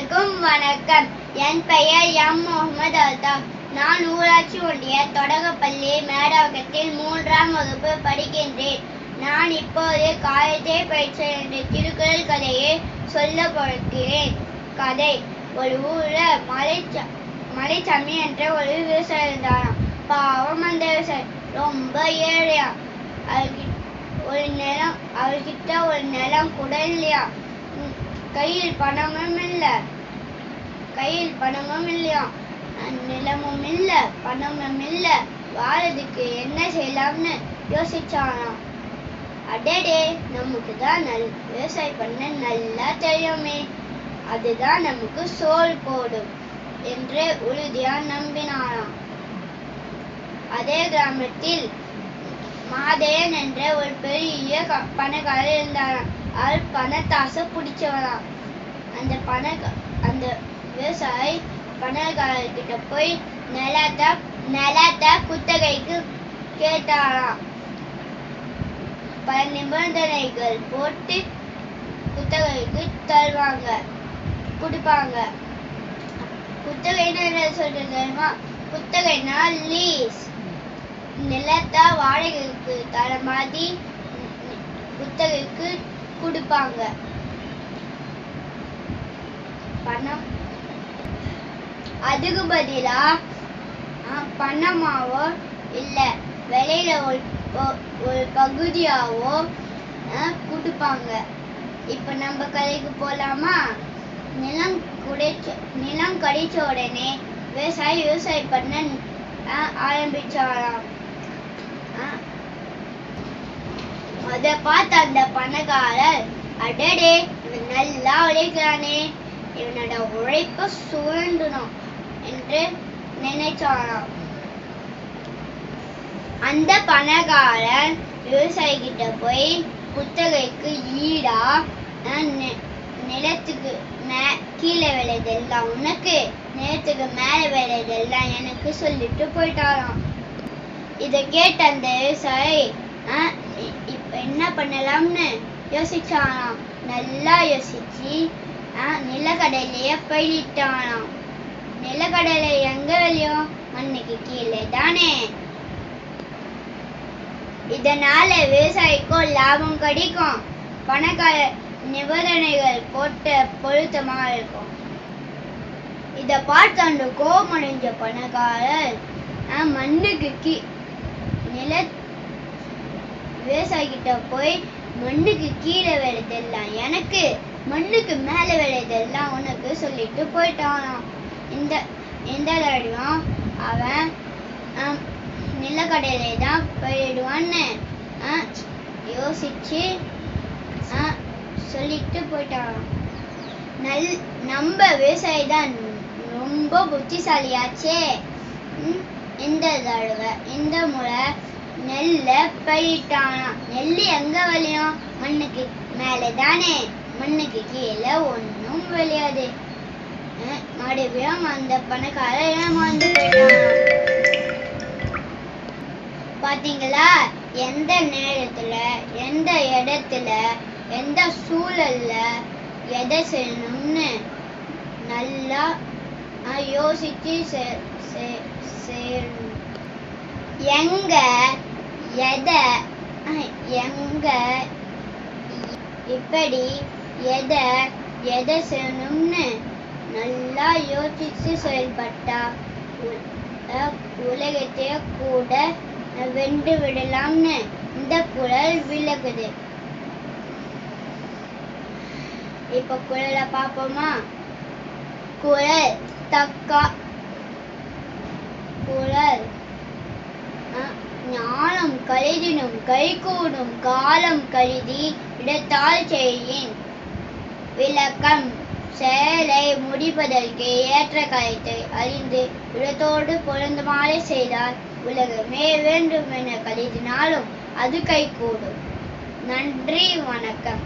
அனைவருக்கும் வணக்கம். என் பெயர் எம். முகமது அல்தாஃப். நான் ஊராட்சி ஒன்றிய தொடக்கப்பள்ளி மேடவாக்கத்தில் 3ஆம் வகுப்பு படிக்கின்றேன். நான் இப்போது காலத்தை பயிற்சி என்ற திருக்குறள் கதையை சொல்ல போகிறேன். கதை: ஒரு ஊரில் மலைச்சாமி என்ற ஒரு விவசாயி இருந்தாராம். பாவம் அந்த விவசாயி ரொம்ப ஏழையா. அவர்கிட்ட ஒரு நிலம் கூட இல்லையா. கையில் பணமும் இல்லையா, நிலமும் இல்ல, பணமும் இல்ல. வாழறதுக்கு என்ன செய்யலாம்னு யோசிச்சானாம். அடடே, நமக்கு தான் விவசாயம் பண்ண நல்லா தெரியுமே, அதுதான் நமக்கு சோறு போடும் என்று உறுதியா நம்பினாராம். அதே கிராமத்தில் மாதேயன் என்ற ஒரு பெரிய பணக்காரர் இருந்தாராம். அவர் பணத்தாசை பிடிச்சவராம். அந்த விவசாயி பணக்காரர்கிட்ட போய் நிலத்தை குத்தகைக்கு கேட்டாராம். பல நிபந்தனைகள் போட்டு குத்தகைக்கு கொடுப்பாங்க. குத்தகைன்னு என்ன சொல்றது தெரியுமா? குத்தகைனா லீஸ். நிலத்தை வாடகைக்கு தர மாதிரி குத்தகைக்கு கொடுப்பாங்க. பணம் அதுக்கு பதிலா பணமாவோ இல்ல விலையில ஒரு பகுதியாவோ கொடுப்பாங்க. இப்ப நம்ம கதைக்கு போலாமா? நிலம் கிடைச்ச உடனே விவசாயம் பண்ண ஆரம்பிச்சாராம். அத பார்த்த அந்த பணக்காரர், அடடே, இவன் நல்லா உழைக்கிறானே, இவனோட உழைப்ப சுரண்டணும் என்று நினைச்சாராம். அந்த பணக்காரர் விவசாயி கிட்ட போய் குத்தகைக்கு ஈடா நிலத்துக்கு கீழே விளையதெல்லாம் உனக்கு, நிலத்துக்கு மேல விளையதெல்லாம் எனக்கு சொல்லிட்டு போயிட்டாராம். இத கேட்ட அந்த விவசாயி இப்ப என்ன பண்ணலாம்னு யோசிச்சானாம். நல்லா யோசிச்சு நிலக்கடலைய பயிரிட்டானாம். நிலக்கடலை எங்க விளையும்? மண்ணுக்கு கீழே தானே. இதனால விவசாயிக்கும் லாபம் கிடைக்கும், பணக்கார நிபந்தனைகள் போட்ட பொருத்தமா இருக்கும். இத பார்த்து அந்த கோபமடைஞ்ச பணக்காரர் மண்ணுக்கு விவசாயி கிட்ட போய், மண்ணுக்கு கீழே விளையதெல்லாம் எனக்கு, மண்ணுக்கு மேல விளையதெல்லாம் உனக்கு சொல்லிட்டு போயிட்டானாம். இந்த தடவையும் அவன் நிலக்கடலை தான் போயிடுவான்னு யோசிச்சு சொல்லிட்டு போயிட்டானாம். நம்ம விவசாயி தான் ரொம்ப புத்திசாலியாச்சே. இந்த முறை நெல்ல பயிரிட்டானா. நெல்லு எங்க விளையும்? மண்ணுக்கு மேலே தானே, மண்ணுக்கு கீழே ஒன்னும் விளையாது. மறுபடியும் அந்த பணக்காரர் ஏமாந்து போயிட்டான். பாத்தீங்களா? எந்த நேரத்துல, எந்த இடத்துல, எந்த சூழல்ல எதை செய்யணும்னு நல்லா யோசிச்சு செய்யணும். இப்படி எதை செய்யணும்னு நல்லா யோசிச்சு செயல்பட்டா உலகத்தைய கூட வென்று விடலாம்னு இந்த குறள் விளக்குது. இப்ப குறளை பார்ப்போமா? குறள் ஞானம் கருதினும் கைகூடும் காலம் கருதி இடத்தால் செய்யின். விளக்கம்: செயலை முடிப்பதற்கு ஏற்ற காலத்தை அறிந்து இடத்தோடு பொருந்துமாறு செய்தால் உலகமே வேண்டும் என கருதினாலும் அது கைகூடும். நன்றி, வணக்கம்.